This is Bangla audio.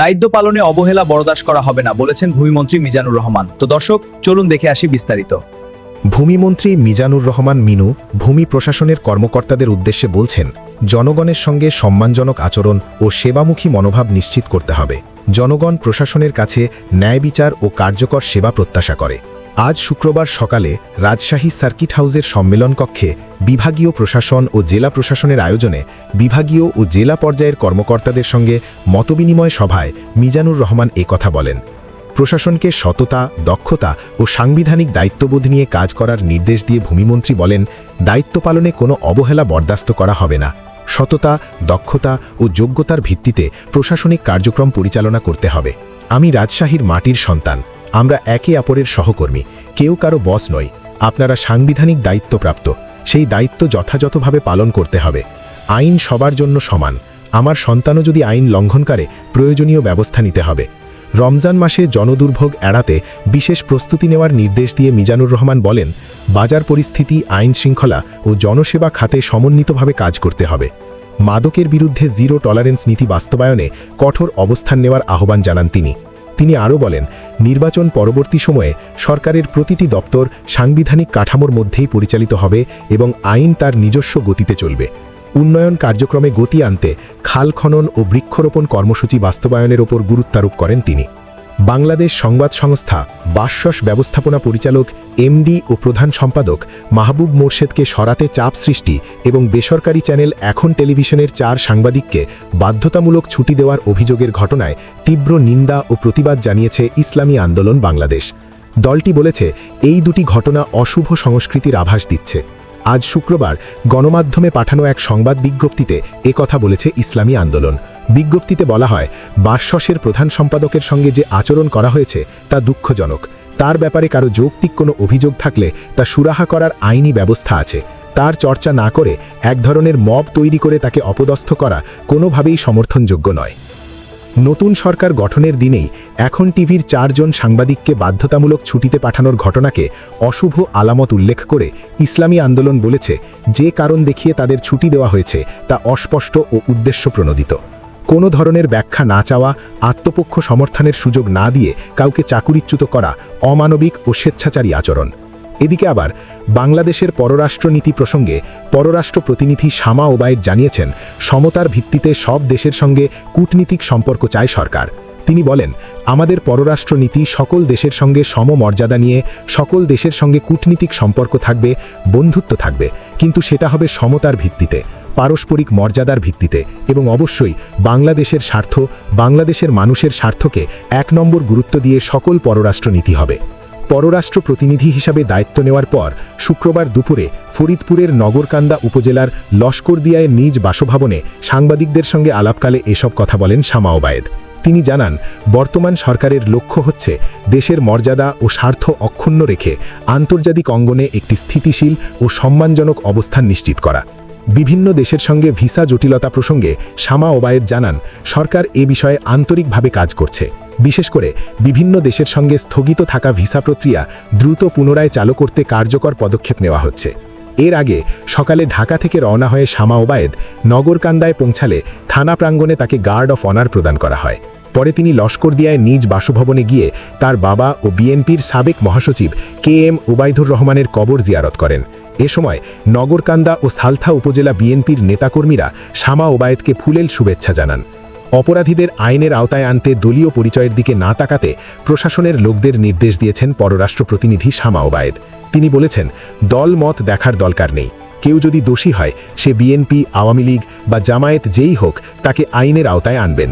দায়িত্ব পালনে অবহেলা বরদাস্ত করা হবে না বলেছেন ভূমিমন্ত্রী মিজানুর রহমান। তো দর্শক, চলুন দেখে আসি বিস্তারিত। ভূমিমন্ত্রী মিজানুর রহমান মিনু ভূমি প্রশাসনের কর্মকর্তাদের উদ্দেশ্যে বলছেন, জনগণের সঙ্গে সম্মানজনক আচরণ ও সেবামুখী মনোভাব নিশ্চিত করতে হবে। জনগণ প্রশাসনের কাছে ন্যায় বিচার ও কার্যকর সেবা প্রত্যাশা করে। আজ শুক্রবার সকালে রাজশাহী সার্কিট হাউসের সম্মেলন কক্ষে বিভাগীয় প্রশাসন ও জেলা প্রশাসনের আয়োজনে বিভাগীয় ও জেলা পর্যায়ের কর্মকর্তাদের সঙ্গে মতবিনিময় সভায় মিজানুর রহমান কথা বলেন। প্রশাসনকে সততা, দক্ষতা ও সাংবিধানিক দায়িত্ববোধ নিয়ে কাজ করার নির্দেশ দিয়ে ভূমিমন্ত্রী বলেন, দায়িত্ব পালনে কোনো অবহেলা বরদাস্ত করা হবে না। সততা, দক্ষতা ও যোগ্যতার ভিত্তিতে প্রশাসনিক কার্যক্রম পরিচালনা করতে হবে। আমি রাজশাহীর মাটির সন্তান, আমরা একে অপরের সহকর্মী, কেউ কারো বস নই। আপনারা সাংবিধানিক দায়িত্বপ্রাপ্ত, সেই দায়িত্ব যথাযথভাবে পালন করতে হবে। আইন সবার জন্য সমান। আমার সন্তানও যদি আইন লঙ্ঘন করে, প্রয়োজনীয় ব্যবস্থা নিতে হবে। রমজান মাসে জনদুর্ভোগ এড়াতে বিশেষ প্রস্তুতি নেওয়ার নির্দেশ দিয়ে মিজানুর রহমান বলেন, বাজার পরিস্থিতি, আইন শৃঙ্খলা ও জনসেবা খাতে সমন্বিতভাবে কাজ করতে হবে। মাদকের বিরুদ্ধে জিরো টলারেন্স নীতি বাস্তবায়নে কঠোর অবস্থান নেওয়ার আহ্বান জানান তিনি আরও বলেন, নির্বাচন পরবর্তী সময়ে সরকারের প্রতিটি দপ্তর সাংবিধানিক কাঠামোর মধ্যেই পরিচালিত হবে এবং আইন তার নিজস্ব গতিতে চলবে। উন্নয়ন কার্যক্রমে গতি আনতে খাল খনন ও বৃক্ষরোপণ কর্মসূচি বাস্তবায়নের ওপর গুরুত্বারোপ করেন তিনি। বাংলাদেশ সংবাদ সংস্থা বাসস ব্যবস্থাপনা পরিচালক এমডি ও প্রধান সম্পাদক মাহবুব মোর্শেদকে সরাতে চাপ সৃষ্টি এবং বেসরকারি চ্যানেল এখন টেলিভিশনের 4 সাংবাদিককে বাধ্যতামূলক ছুটি দেওয়ার অভিযোগের ঘটনায় তীব্র নিন্দা ও প্রতিবাদ জানিয়েছে ইসলামী আন্দোলন বাংলাদেশ। দলটি বলেছে, এই দুটি ঘটনা অশুভ সংস্কৃতির আভাস দিচ্ছে। আজ শুক্রবার গণমাধ্যমে পাঠানো এক সংবাদ বিজ্ঞপ্তিতে কথা বলেছে ইসলামী আন্দোলন। বিজ্ঞপ্তিতে বলা হয়, বাসসের প্রধান সম্পাদকের সঙ্গে যে আচরণ করা হয়েছে তা দুঃখজনক। তার ব্যাপারে কারো যৌক্তিক কোনো অভিযোগ থাকলে তা সুরাহা করার আইনি ব্যবস্থা আছে। তার চর্চা না করে এক ধরনের মব তৈরি করে তাকে অপদস্থ করা কোনোভাবেই সমর্থনযোগ্য নয়। নতুন সরকার গঠনের দিনেই এখন টিভির 4 জন সাংবাদিককে বাধ্যতামূলক ছুটিতে পাঠানোর ঘটনাকে অশুভ আলামত উল্লেখ করে ইসলামী আন্দোলন বলেছে, যে কারণ দেখিয়ে তাদের ছুটি দেওয়া হয়েছে তা অস্পষ্ট ও উদ্দেশ্যপ্রণোদিত। কোনো ধরনের ব্যাখ্যা না চাওয়া, আত্মপক্ষ সমর্থনের সুযোগ না দিয়ে কাউকে চাকুরিচ্যুত করা অমানবিক ও স্বেচ্ছাচারী আচরণ। এদিকে আবার বাংলাদেশের পররাষ্ট্রনীতি প্রসঙ্গে পররাষ্ট্র প্রতিনিধি শামা ওবায়েদ জানিয়েছেন, সমতার ভিত্তিতে সব দেশের সঙ্গে কূটনীতিক সম্পর্ক চায় সরকার। তিনি বলেন, আমাদের পররাষ্ট্রনীতি সকল দেশের সঙ্গে সমমর্যাদা নিয়ে সকল দেশের সঙ্গে কূটনীতিক সম্পর্ক থাকবে, বন্ধুত্ব থাকবে, কিন্তু সেটা হবে সমতার ভিত্তিতে, পারস্পরিক মর্যাদার ভিত্তিতে এবং অবশ্যই বাংলাদেশের স্বার্থ, বাংলাদেশের মানুষের স্বার্থকে 1 নম্বর গুরুত্ব দিয়ে সকল পররাষ্ট্রনীতি হবে। পররাষ্ট্র প্রতিনিধি হিসাবে দায়িত্ব নেওয়ার পর শুক্রবার দুপুরে ফরিদপুরের নগরকান্দা উপজেলার লস্করদিয়ায় নিজ বাসভবনে সাংবাদিকদের সঙ্গে আলাপকালে এসব কথা বলেন শামা ওবায়েদ। তিনি জানান, বর্তমান সরকারের লক্ষ্য হচ্ছে দেশের মর্যাদা ও স্বার্থ অক্ষুণ্ণ রেখে আন্তর্জাতিক অঙ্গনে একটি স্থিতিশীল ও সম্মানজনক অবস্থান নিশ্চিত করা। বিভিন্ন দেশের সঙ্গে ভিসা জটিলতা প্রসঙ্গে শামা ওবায়েদ জানান, সরকার এ বিষয়ে আন্তরিকভাবে কাজ করছে। বিশেষ করে বিভিন্ন দেশের সঙ্গে স্থগিত থাকা ভিসা প্রক্রিয়া দ্রুত পুনরায় চালু করতে কার্যকর পদক্ষেপ নেওয়া হচ্ছে। এর আগে সকালে ঢাকা থেকে রওনা হয়ে শামা ওবায়েদ নগরকান্দায় পৌঁছালে থানা প্রাঙ্গণে তাকে গার্ড অফ অনার প্রদান করা হয়। পরে তিনি লস্করদিয়ায় নিজ বাসভবনে গিয়ে তার বাবা ও বিএনপির সাবেক মহাসচিব KM ওবায়দুর রহমানের কবর জিয়ারত করেন। এ সময় নগরকান্দা ও সালথা উপজেলা বিএনপির নেতাকর্মীরা শামা ওবায়েদকে ফুলেল শুভেচ্ছা জানান। অপরাধীদের আইনের আওতায় আনতে দলীয় পরিচয়ের দিকে না তাকাতে প্রশাসনের লোকদের নির্দেশ দিয়েছেন পররাষ্ট্র প্রতিনিধি শামা ওবায়েদ। তিনি বলেছেন, দল মত দেখার দরকার নেই। কেউ যদি দোষী হয়, সে বিএনপি, আওয়ামী লীগ বা জামায়াত যেই হোক, তাকে আইনের আওতায় আনবেন।